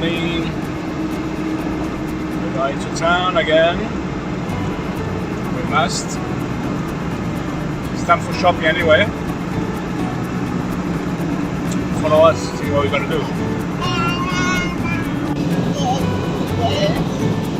Family. We're going to town again. We must. It's time for shopping anyway. Follow us, see what we're gonna do.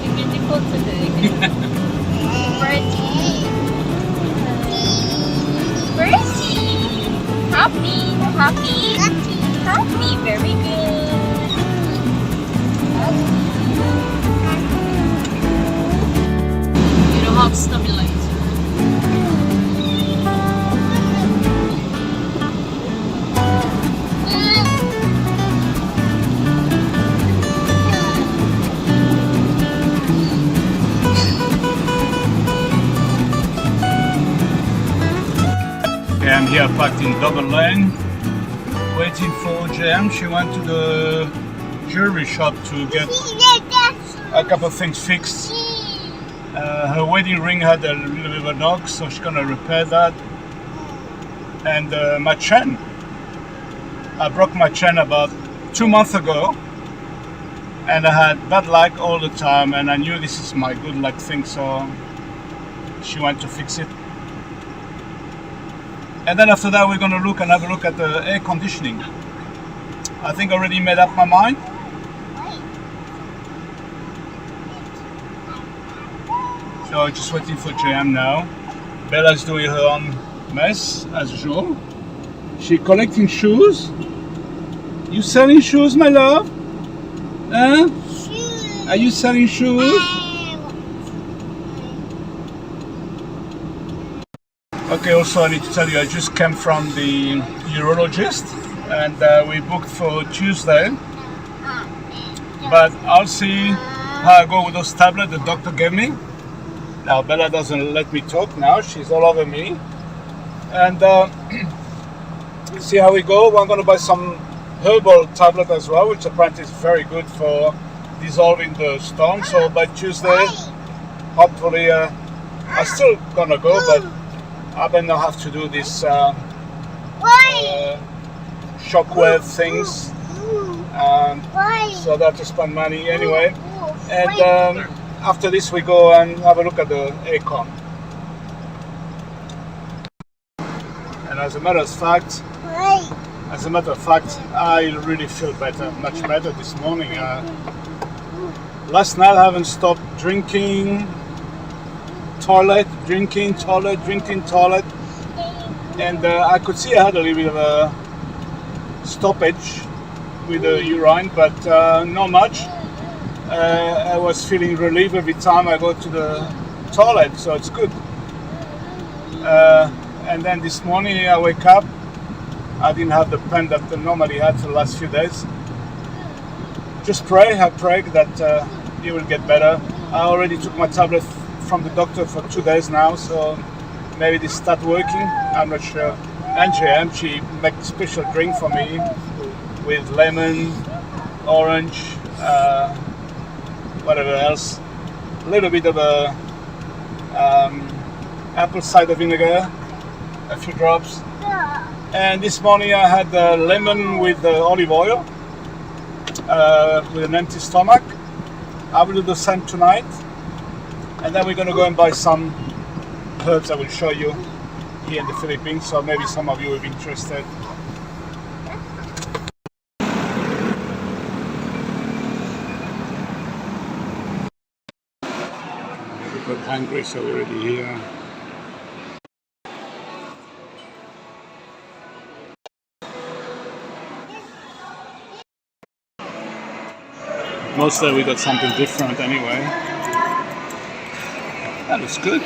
You're beautiful today. Bertie. Happy. Very good. You don't have stabilizer. I'm here parked in double lane, waiting for JM. She went to the jewelry shop to get a couple of things fixed. Her wedding ring had a little bit of a knock, so she's gonna repair that. And my chain. I broke my chain about 2 months ago, and I had bad luck all the time, and I knew this is my good luck thing, so she went to fix it. And then after that, we're going to have a look at the air conditioning. I think I already made up my mind. So just waiting for JM now. Bella's doing her own mess as usual. She's collecting shoes. You selling shoes, my love? Huh? Shoes. Are you selling shoes? Okay, also I need to tell you, I just came from the urologist and we booked for Tuesday. But I'll see how I go with those tablets the doctor gave me. Now Bella doesn't let me talk now, she's all over me. And see how we go. I'm going to buy some herbal tablet as well, which apparently is very good for dissolving the stone. So by Tuesday, hopefully, I'm still going to go, but I may not have to do this shockwave things, so I have to spend money anyway. And after this, we go and have a look at the Aircon. And as a matter of fact, I really feel better, much better this morning. Last night I haven't stopped drinking. Toilet, drinking, and I could see I had a little bit of a stoppage with the urine, but not much. I was feeling relief every time I go to the toilet, so it's good. And then this morning I wake up, I didn't have the pain that I normally had for the last few days. Just I pray that it will get better. I already took my tablet from the doctor for 2 days now, so maybe this start working. I'm not sure. And JM, she makes a special drink for me with lemon, orange, whatever else. A little bit of a apple cider vinegar, a few drops. And this morning I had lemon with olive oil with an empty stomach. I will do the same tonight. And then we're going to go and buy some herbs I will show you here in the Philippines, so maybe some of you will be interested. We got hungry, so we're already here. Mostly we got something different anyway. That looks good.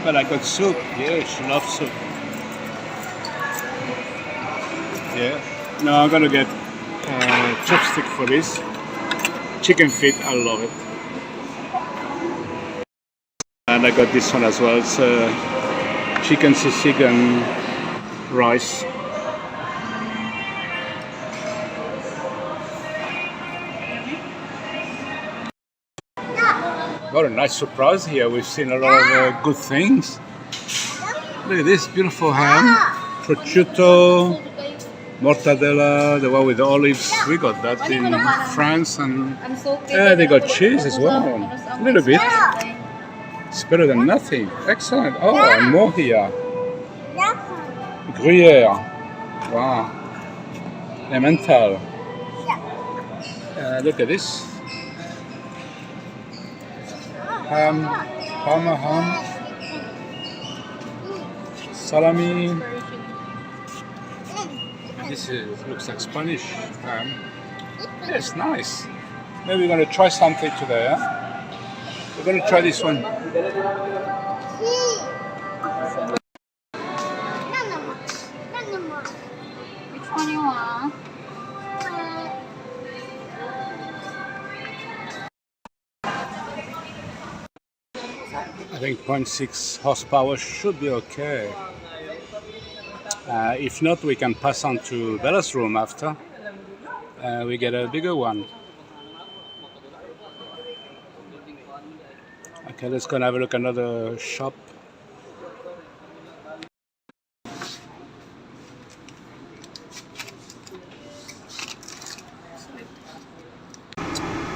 But I got soup. Yeah, she loves soup. Yeah. No, I'm gonna get chopstick for this. Chicken feet, I love it. And I got this one as well. It's chicken sisigan rice. What a nice surprise here. We've seen a lot of good things. Look at this beautiful ham, prosciutto, Mortadella, the one with the olives. We got that in France, and they got cheese as well. A little bit. It's better than nothing. Excellent. Oh, and more here. Gruyere. Wow. Emmental. Look at this. Ham, Parma ham, salami. This looks like Spanish ham. Yeah, it's nice. Maybe we're going to try something today, huh? We're going to try this one. Which one you want? I think 0.6 horsepower should be okay. If not, we can pass on to Bella's room after. We get a bigger one. Okay, let's go and have a look at another shop.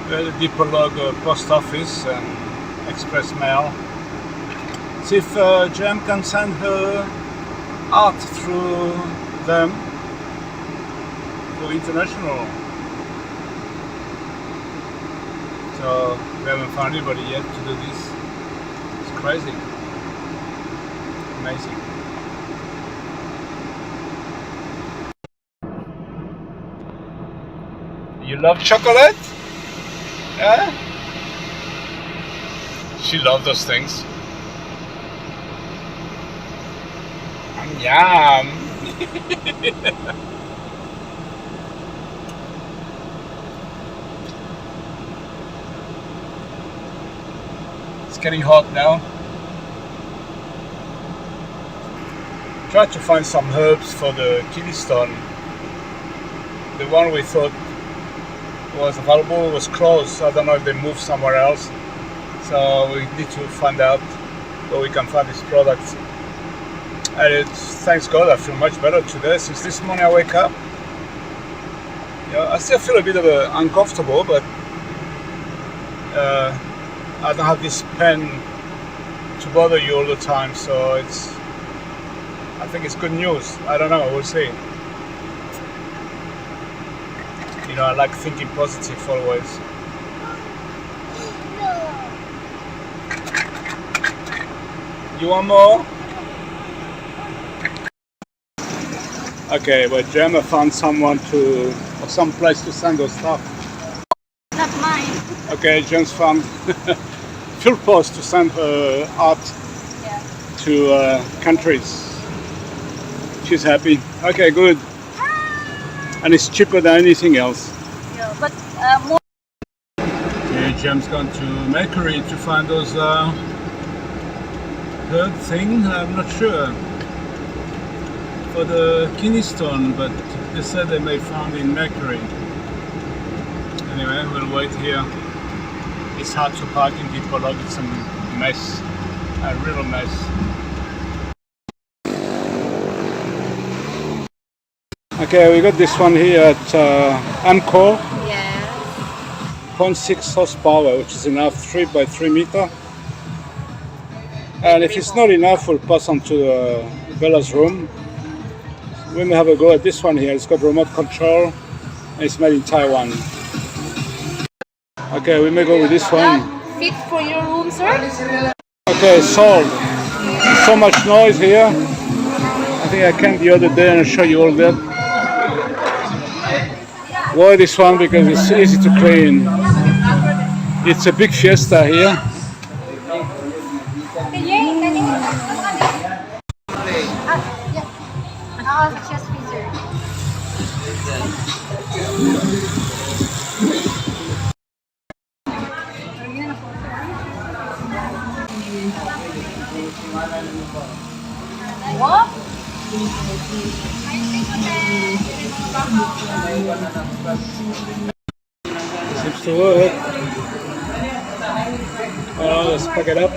The Dipolog post office and express mail. See if Jem can send her art through them for international. So we haven't found anybody yet to do this. It's crazy. Amazing. You love chocolate? Yeah? She loves those things. Yum! It's getting hot now. Tried to find some herbs for the kidney stone. The one we thought was available was closed. I don't know if they moved somewhere else. So we need to find out where we can find these products. And thanks God, I feel much better today. Since this morning I wake up, I still feel a bit uncomfortable, but I don't have this pain to bother you all the time. So I think it's good news. I don't know, we'll see. I like thinking positive always. You want more? Okay, well, Gemma found someone or some place to send her stuff. Not mine. Okay, Gem's found field post to send her art to countries. She's happy. Okay, good. And it's cheaper than anything else. Yeah, but more. Okay, Gem's gone to Mercury to find those herb thing. I'm not sure. For the kidney stone, but they said they may found in Mercury. Anyway, we'll wait here. It's hard to park in Dipolog. It's a mess, a real mess. Okay, we got this one here at Amcor. Yeah. 0.6 horsepower, which is enough, 3 by 3 meter. And if it's not enough, we'll pass on to Bella's room. We may have a go at this one here. It's got remote control and it's made in Taiwan. Okay, we may go with this one. Fit for your room, sir? Okay, sold. So much noise here. I think I came the other day and I'll show you all that. Why this one? Because it's easy to clean. It's a big fiesta here. Just freezer. What? Seems to work. Let's pack it up.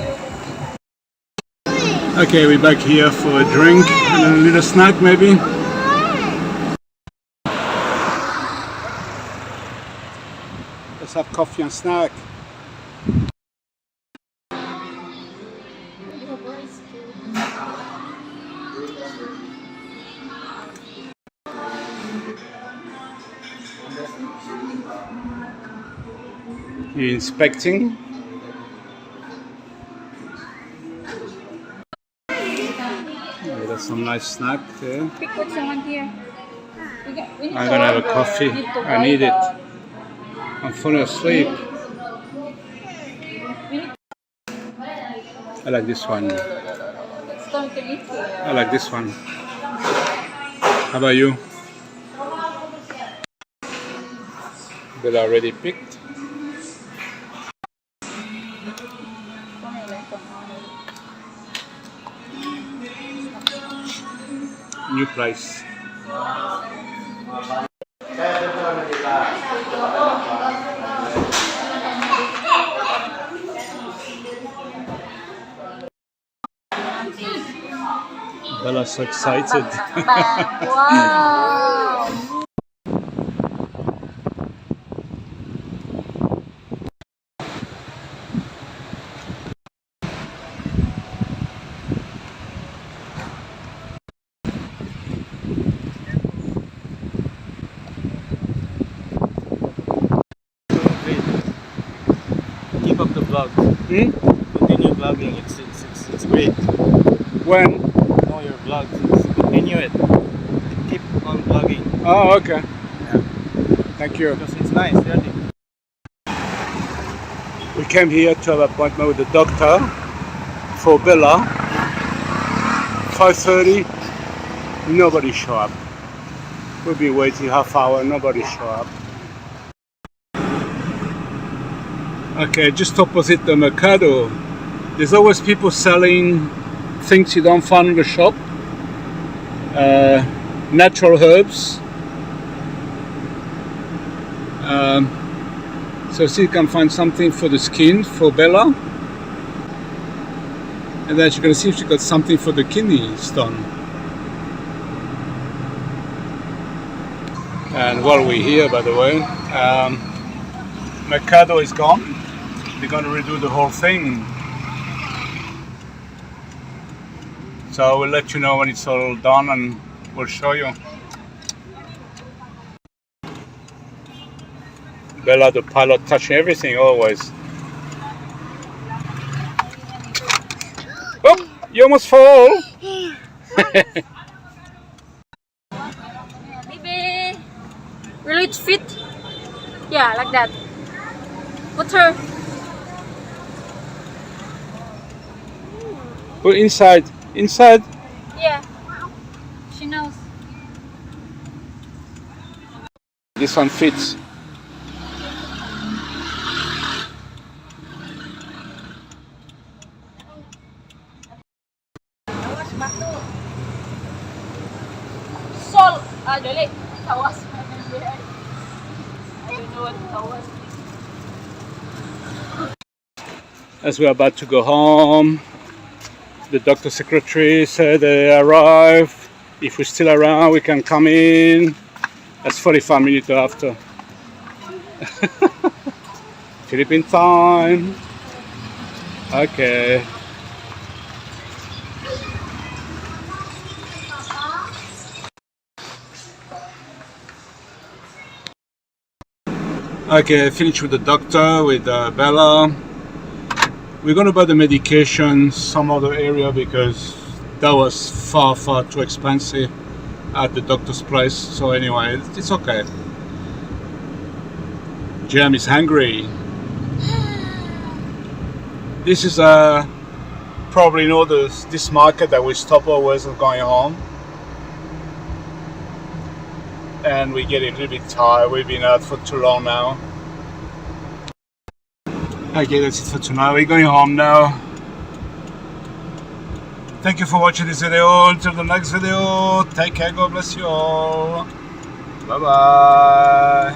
Okay, we're back here for a drink and a little snack maybe. Let's have coffee and snack. You inspecting? Yeah, that's some nice snack there. Pick what's the one here. I'm gonna have a coffee. I need it. I'm falling asleep. I like this one. I like this one. How about you? That already picked. New price. Bella's so excited. Wow! Keep up the vlog. Continue vlogging. It's great. When? Know your vlogs. Continue it. Keep on vlogging. Oh, okay. Yeah. Thank you. Because it's nice, really. We came here to have an appointment with the doctor for Bella. 5:30. Nobody show up. We'll be waiting half hour. Nobody show up. Okay, just opposite the Mercado. There's always people selling things you don't find in the shop. Natural herbs. So see, you can find something for the skin for Bella. And then you're going to see if she got something for the kidney stone. And while we're here, by the way, Mercado is gone. They're going to redo the whole thing. So we'll let you know when it's all done and we'll show you. Bella, the pilot, touching everything always. Oh, you almost fall. Baby! Will it fit? Yeah, like that. Put her. Put inside. Inside. Yeah. She knows. This one fits. Sol! Dali. Tawas. I don't know what tawas is. As we're about to go home, the doctor secretary said they arrived. If we're still around, we can come in. That's 45 minutes after. Philippine time. Okay. Okay, finished with the doctor, with Bella. We're going to buy the medication some other area because that was far too expensive at the doctor's place. So anyway, it's okay. Jam is hungry. This is probably this market that we stop always going home. And we get a little bit tired. We've been out for too long now. Okay, that's it for tonight. We're going home now. Thank you for watching this video. Until the next video, take care. God bless you all. Bye bye.